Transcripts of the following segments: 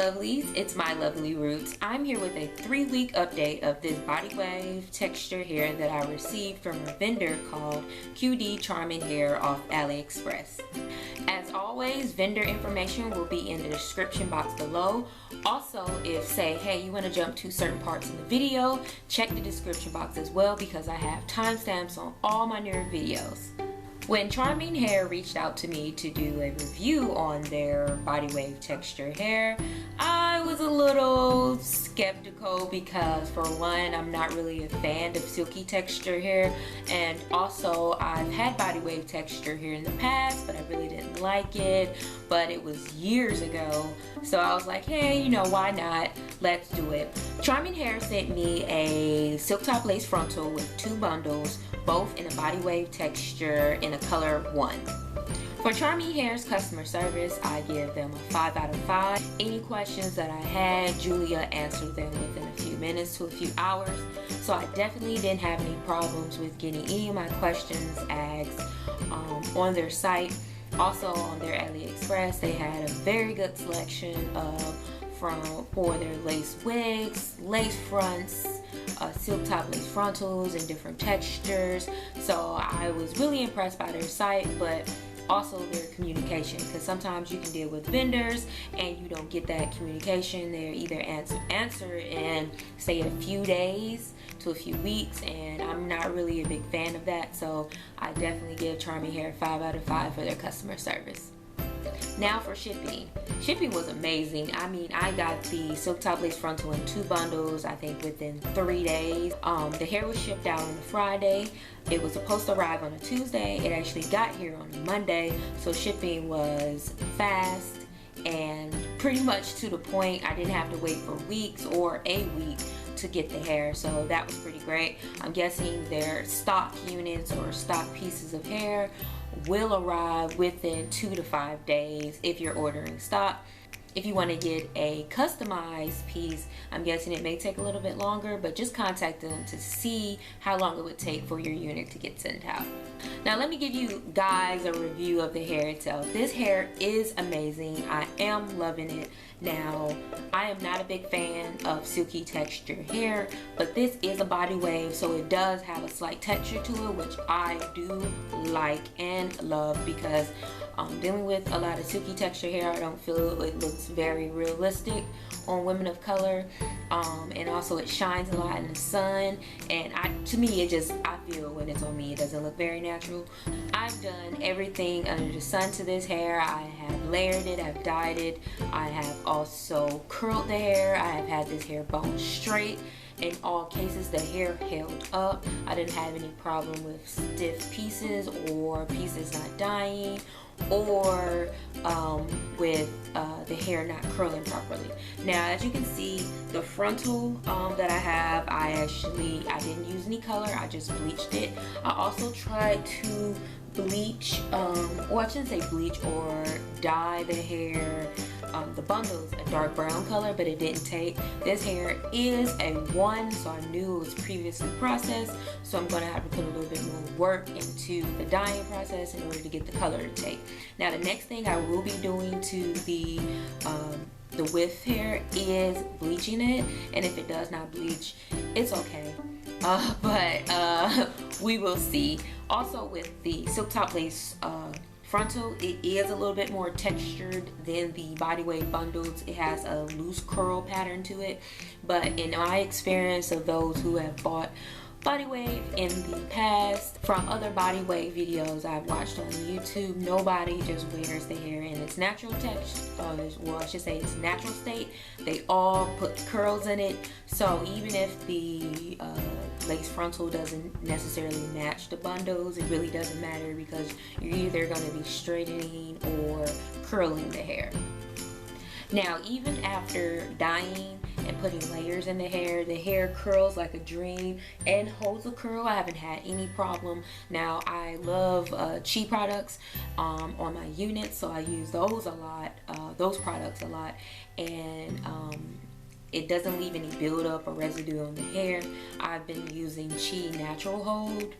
lovelies, it's MyLovelyRoots. I'm here with a 3-week update of this body wave texture hair that I received from a vendor called QD Charming Hair off AliExpress. As always, vendor information will be in the description box below. Also, if say, hey, you want to jump to certain parts in the video, check the description box as well because I have timestamps on all my newer videos. When Charming Hair reached out to me to do a review on their body wave texture hair, I was a little skeptical because for one, I'm not really a fan of silky texture hair, and also I've had body wave texture hair in the past, but I really didn't like it, but it was years ago, so I was like, hey, you know, why not? Let's do it. Charming Hair sent me a silk top lace frontal with 2 bundles, both in a body wave texture in a color 1. For Charming Hair's customer service, I give them a 5 out of 5. Any questions that I had, Julia answered them within a few minutes to a few hours. So I definitely didn't have any problems with getting any of my questions asked on their site. Also on their AliExpress, they had a very good selection for their lace wigs, lace fronts, silk top lace frontals in different textures. So I was really impressed by their site, but also their communication, because sometimes you can deal with vendors and you don't get that communication. They either answer in say a few days to a few weeks, and I'm not really a big fan of that. So I definitely give Charming Hair 5 out of 5 for their customer service. Now for shipping. Shipping was amazing. I mean, I got the silk top lace frontal in 2 bundles, I think within 3 days. The hair was shipped out on a Friday. It was supposed to arrive on a Tuesday. It actually got here on a Monday, so shipping was fast and pretty much to the point. I didn't have to wait for weeks or a week to get the hair, so that was pretty great. I'm guessing their stock units or stock pieces of hair will arrive within 2 to 5 days if you're ordering stock. If you want to get a customized piece, I'm guessing it may take a little bit longer, but just contact them to see how long it would take for your unit to get sent out. Now let me give you guys a review of the hair itself. This hair is amazing. I am loving it. Now, I am not a big fan of silky texture hair, but this is a body wave, so it does have a slight texture to it, which I do like and love, because dealing with a lot of silky texture hair, I don't feel it looks very realistic on women of color, and also it shines a lot in the sun, and to me I feel when it's on me it doesn't look very natural. I've done everything under the sun to this hair. I have layered it, I've dyed it, I have also curled the hair, I have had this hair bone straight. In all cases, the hair held up. I didn't have any problem with stiff pieces or pieces not dyeing, or with the hair not curling properly. Now, as you can see, the frontal that I have, I didn't use any color, I just bleached it. I also tried to bleach, or I shouldn't say bleach, or dye the hair, the bundles a dark brown color, but it didn't take. This hair is a 1, so I knew it was previously processed, so I'm going to have to put a little bit more work into the dyeing process in order to get the color to take. Now the next thing I will be doing to the width hair is bleaching it, and if it does not bleach, it's okay, but we will see. Also with the silk top lace frontal, it is a little bit more textured than the body wave bundles. It has a loose curl pattern to it, but in my experience of those who have bought body wave in the past, from other body wave videos I've watched on YouTube, nobody just wears the hair in its natural texture, well, I should say its natural state. They all put curls in it, so even if the lace frontal doesn't necessarily match the bundles, it really doesn't matter, because you're either going to be straightening or curling the hair. Now, even after dyeing and putting layers in the hair curls like a dream and holds a curl. I haven't had any problem. Now, I love Chi products on my unit, so I use those a lot, those products a lot, and it doesn't leave any buildup or residue on the hair. I've been using Chi Natural Hold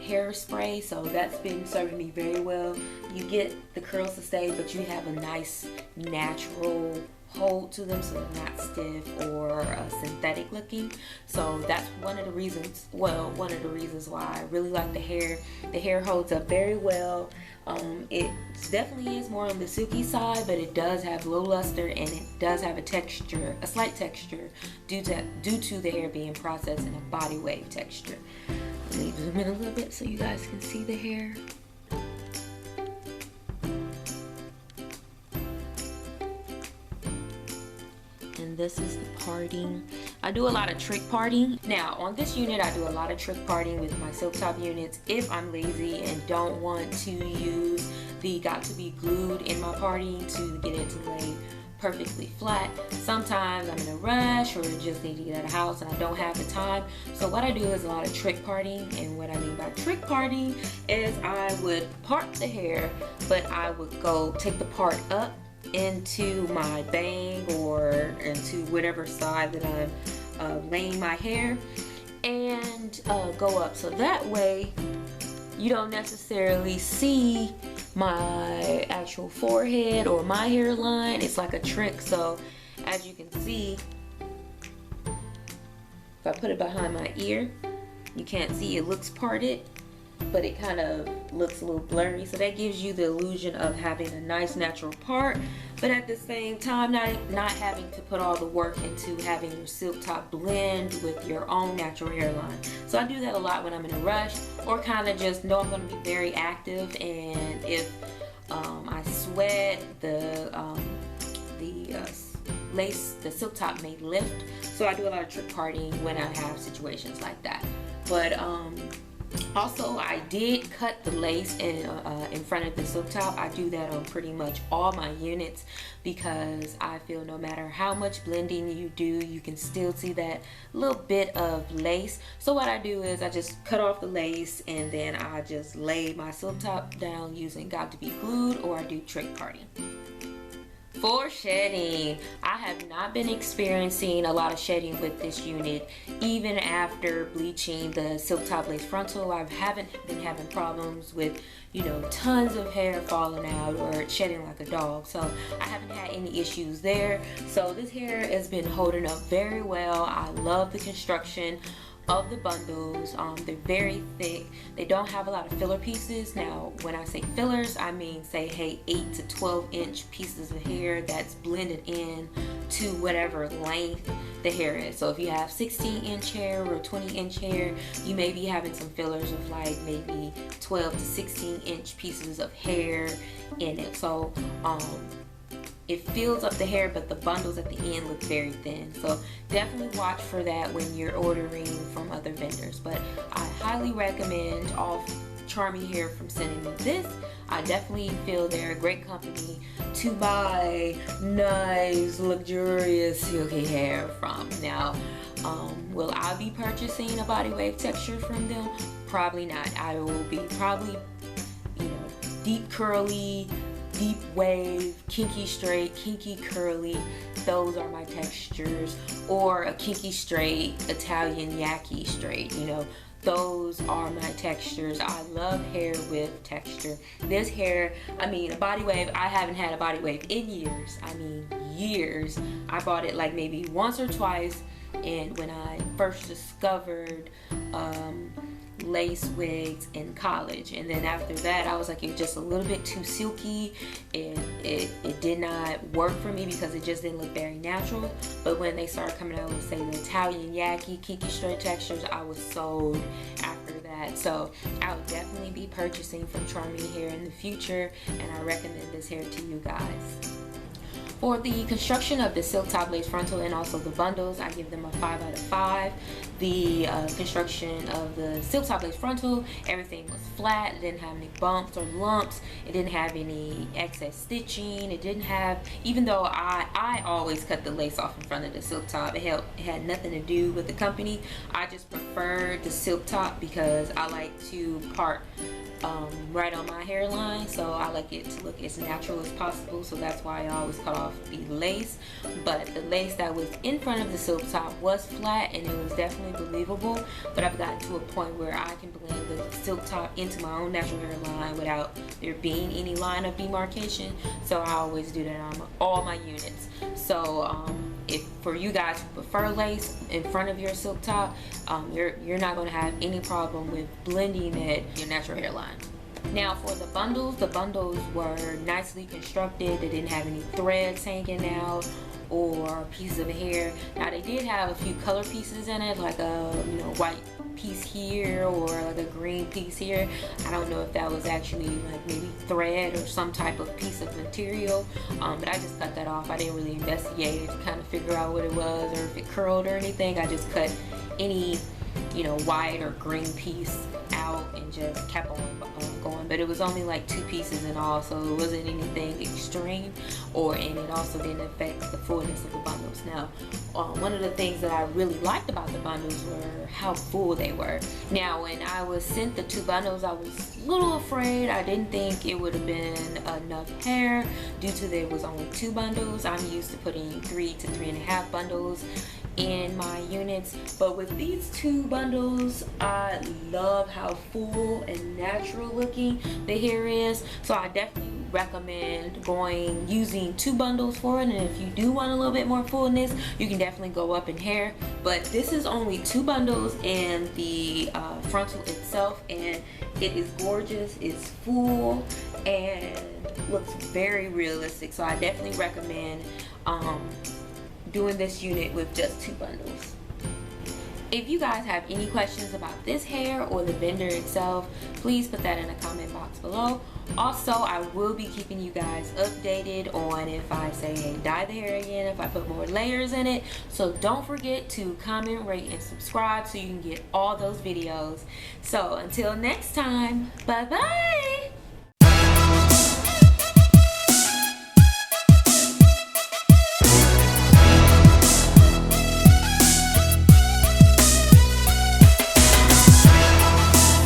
hairspray, so that's been serving me very well. You get the curls to stay, but you have a nice natural hold to them, so they're not stiff or synthetic looking. So that's one of the reasons, well, one of the reasons why I really like the hair. The hair holds up very well. It definitely is more on the silky side, but it does have low luster, and it does have a texture, a slight texture, due to the hair being processed in a body wave texture. Let me zoom in a little bit so you guys can see the hair. And this is the parting. I do a lot of trick parting. Now on this unit, I do a lot of trick parting with my silk top units if I'm lazy and don't want to use the got to be glued in my parting to get it to lay perfectly flat. Sometimes I'm in a rush or just need to get out of the house and I don't have the time. So what I do is a lot of trick parting, and what I mean by trick parting is I would part the hair, but I would go take the part up into my bang or into whatever side that I'm laying my hair, and go up, so that way you don't necessarily see my actual forehead or my hairline. It's like a trick. So as you can see, if I put it behind my ear, you can't see it looks parted, but it kind of looks a little blurry. So that gives you the illusion of having a nice natural part, but at the same time not having to put all the work into having your silk top blend with your own natural hairline. So I do that a lot when I'm in a rush, or kind of just know I'm going to be very active, and if I sweat, the lace, the silk top may lift. So I do a lot of trick parting when I have situations like that. But also, I did cut the lace in front of the silk top. I do that on pretty much all my units because I feel no matter how much blending you do, you can still see that little bit of lace. So what I do is I just cut off the lace, and then I just lay my silk top down using got to be glued, or I do trick parting. For shedding, I have not been experiencing a lot of shedding with this unit. Even after bleaching the silk top lace frontal, I haven't been having problems with, you know, tons of hair falling out or shedding like a dog. So I haven't had any issues there. So this hair has been holding up very well. I love the construction of the bundles. They're very thick. They don't have a lot of filler pieces. Now when I say fillers, I mean say 8 to 12 inch pieces of hair that's blended in to whatever length the hair is. So if you have 16-inch hair or 20-inch hair, you may be having some fillers of like maybe 12 to 16-inch pieces of hair in it. So it fills up the hair, but the bundles at the end look very thin. So definitely watch for that when you're ordering from other vendors. But I highly recommend all Charming Hair from sending me this. I definitely feel they're a great company to buy nice, luxurious, silky hair from. Now, will I be purchasing a body wave texture from them? Probably not. I will be probably, you know, deep curly, deep wave, kinky straight, kinky curly. Those are my textures. Or a kinky straight, Italian yaki straight, you know. Those are my textures. I love hair with texture. This hair, I mean, a body wave, I haven't had a body wave in years. I mean, years. I bought it like maybe once or twice, and when I first discovered lace wigs in college, and then after that I was like, it's just a little bit too silky. It did not work for me because it just didn't look very natural. But when they started coming out with, say, the Italian yaki, kinky straight textures, I was sold after that. So I will definitely be purchasing from Charming Hair in the future, and I recommend this hair to you guys. For the construction of the silk top lace frontal and also the bundles, I give them a 5 out of 5. The construction of the silk top lace frontal, everything was flat. It didn't have any bumps or lumps. It didn't have any excess stitching. It didn't have, even though I always cut the lace off in front of the silk top, it had nothing to do with the company. I just preferred the silk top because I like to part right on my hairline, so I like it to look as natural as possible. So that's why I always cut off off the lace, but the lace that was in front of the silk top was flat and it was definitely believable. But I've gotten to a point where I can blend the silk top into my own natural hairline without there being any line of demarcation, so I always do that on all my units. So if for you guys who prefer lace in front of your silk top, you're not going to have any problem with blending it your natural hairline. Now for the bundles were nicely constructed. They didn't have any threads hanging out or pieces of hair. Now they did have a few color pieces in it, like a white piece here or like a green piece here. I don't know if that was actually like maybe thread or some type of piece of material, but I just cut that off. I didn't really investigate it to kind of figure out what it was or if it curled or anything. I just cut any white or green piece out and just kept on going. But it was only like 2 pieces in all, so it wasn't anything extreme, and it also didn't affect the fullness of the bundles. Now one of the things that I really liked about the bundles were how full they were. Now when I was sent the 2 bundles, I was a little afraid. I didn't think it would have been enough hair due to there was only 2 bundles. I'm used to putting 3 to 3.5 bundles in my units, but with these 2 bundles, I love how full and natural looking the hair is. So I definitely recommend using 2 bundles for it, and if you do want a little bit more fullness, you can definitely go up in hair. But this is only 2 bundles in the frontal itself, and it is gorgeous. It's full and looks very realistic, so I definitely recommend doing this unit with just 2 bundles. If you guys have any questions about this hair or the vendor itself, please put that in the comment box below. Also, I will be keeping you guys updated on if I say dye the hair again, if I put more layers in it. So don't forget to comment, rate, and subscribe so you can get all those videos. So until next time, bye bye.